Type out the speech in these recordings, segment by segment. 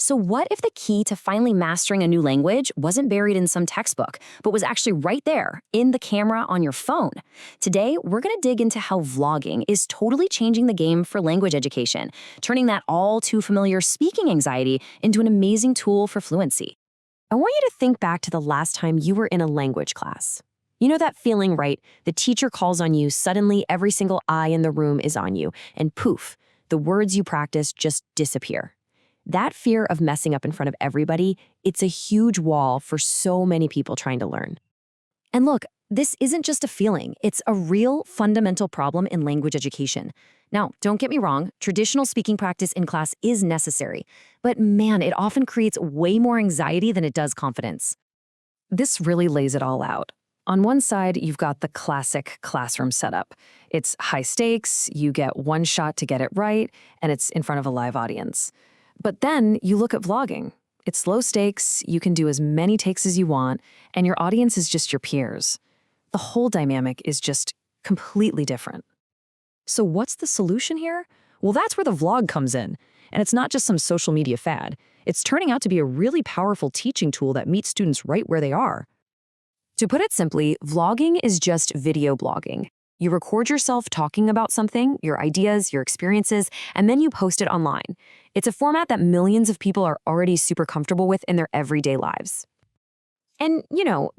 So what if the key to finally mastering a new language wasn't buried in some textbook, but was actually right there, in the camera on your phone? Today, we're going to dig into how vlogging is totally changing the game for language education, turning that all too familiar speaking anxiety into an amazing tool for fluency. I want you to think back to the last time you were in a language class. You know that feeling, right? The teacher calls on you, suddenly every single eye in the room is on you, and poof, the words you practice just disappear. That fear of messing up in front of everybody, it's a huge wall for so many people trying to learn. And look, this isn't just a feeling, it's a real fundamental problem in language education. Now, don't get me wrong, traditional speaking practice in class is necessary, but man, it often creates way more anxiety than it does confidence. This really lays it all out. On one side, you've got the classic classroom setup. It's high stakes, you get one shot to get it right, and it's in front of a live audience. But then you look at vlogging. It's low stakes, you can do as many takes as you want, and your audience is just your peers. The whole dynamic is just completely different. So what's the solution here? Well, that's where the vlog comes in. And it's not just some social media fad. It's turning out to be a really powerful teaching tool that meets students right where they are. To put it simply, vlogging is just video blogging. You record yourself talking about something, your ideas, your experiences, and then you post it online. It's a format that millions of people are already super comfortable with in their everyday lives. And,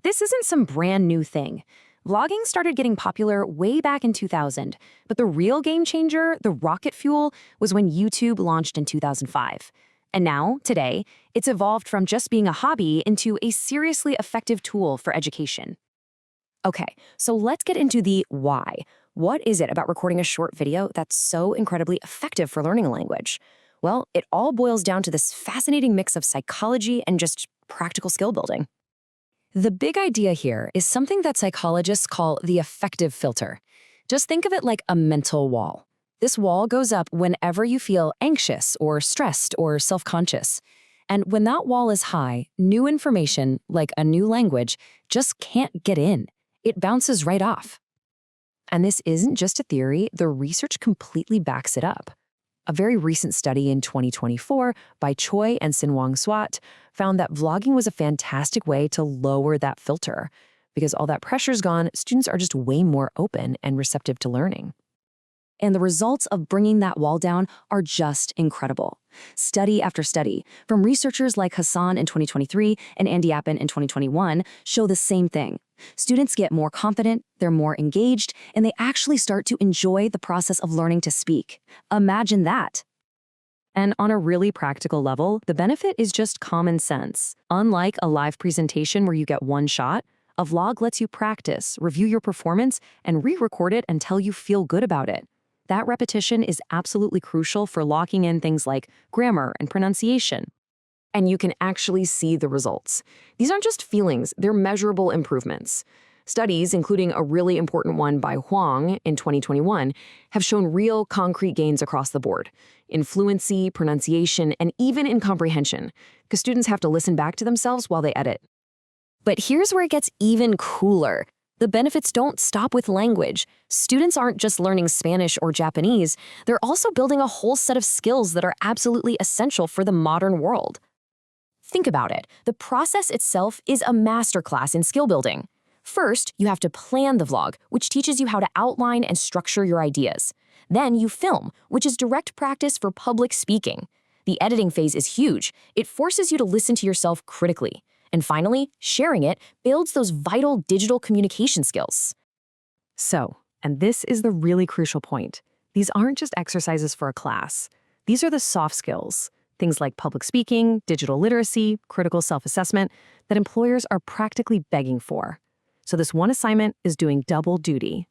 this isn't some brand new thing. Vlogging started getting popular way back in 2000, but the real game changer, the rocket fuel, was when YouTube launched in 2005. And now, today, it's evolved from just being a hobby into a seriously effective tool for education. Okay, so let's get into the why. What is it about recording a short video that's so incredibly effective for learning a language? Well, it all boils down to this fascinating mix of psychology and just practical skill building. The big idea here is something that psychologists call the affective filter. Just think of it like a mental wall. This wall goes up whenever you feel anxious or stressed or self-conscious. And when that wall is high, new information, like a new language, just can't get in. It bounces right off. And this isn't just a theory, the research completely backs it up. A very recent study in 2024 by Choi and Sinwang Swat found that vlogging was a fantastic way to lower that filter. Because all that pressure's gone, students are just way more open and receptive to learning. And the results of bringing that wall down are just incredible. Study after study, from researchers like Hassan in 2023 and Andy Appin in 2021, show the same thing. Students get more confident, they're more engaged, and they actually start to enjoy the process of learning to speak. Imagine that. And on a really practical level, the benefit is just common sense. Unlike a live presentation where you get one shot, a vlog lets you practice, review your performance, and re-record it until you feel good about it. That repetition is absolutely crucial for locking in things like grammar and pronunciation. And you can actually see the results. These aren't just feelings, they're measurable improvements. Studies, including a really important one by Huang in 2021, have shown real concrete gains across the board in fluency, pronunciation, and even in comprehension, because students have to listen back to themselves while they edit. But here's where it gets even cooler. The benefits don't stop with language. Students aren't just learning Spanish or Japanese, they're also building a whole set of skills that are absolutely essential for the modern world. Think about it. The process itself is a masterclass in skill building. First, you have to plan the vlog, which teaches you how to outline and structure your ideas. Then you film, which is direct practice for public speaking. The editing phase is huge. It forces you to listen to yourself critically. And finally, sharing it builds those vital digital communication skills. So, and this is the really crucial point, these aren't just exercises for a class. These are the soft skills, things like public speaking, digital literacy, critical self-assessment, that employers are practically begging for. So this one assignment is doing double duty.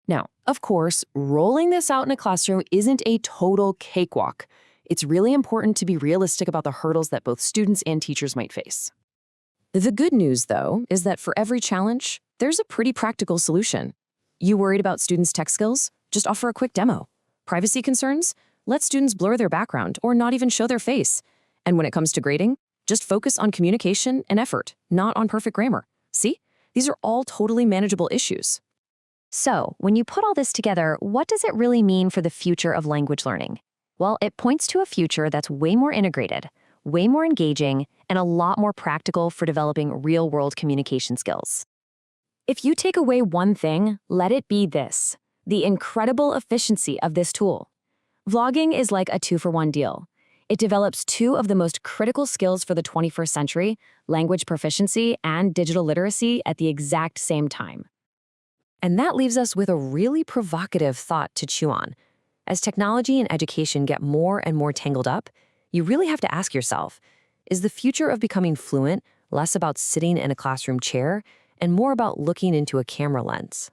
Now, of course, rolling this out in a classroom isn't a total cakewalk. It's really important to be realistic about the hurdles that both students and teachers might face. The good news, though, is that for every challenge, there's a pretty practical solution. You worried about students' tech skills? Just offer a quick demo. Privacy concerns? Let students blur their background or not even show their face. And when it comes to grading, just focus on communication and effort, not on perfect grammar. See? These are all totally manageable issues. So, when you put all this together, what does it really mean for the future of language learning? Well, it points to a future that's way more integrated, way more engaging, and a lot more practical for developing real-world communication skills. If you take away one thing, let it be this: the incredible efficiency of this tool. Vlogging is like a two-for-one deal. It develops two of the most critical skills for the 21st century, language proficiency and digital literacy, at the exact same time. And that leaves us with a really provocative thought to chew on. As technology and education get more and more tangled up, you really have to ask yourself, is the future of becoming fluent less about sitting in a classroom chair and more about looking into a camera lens?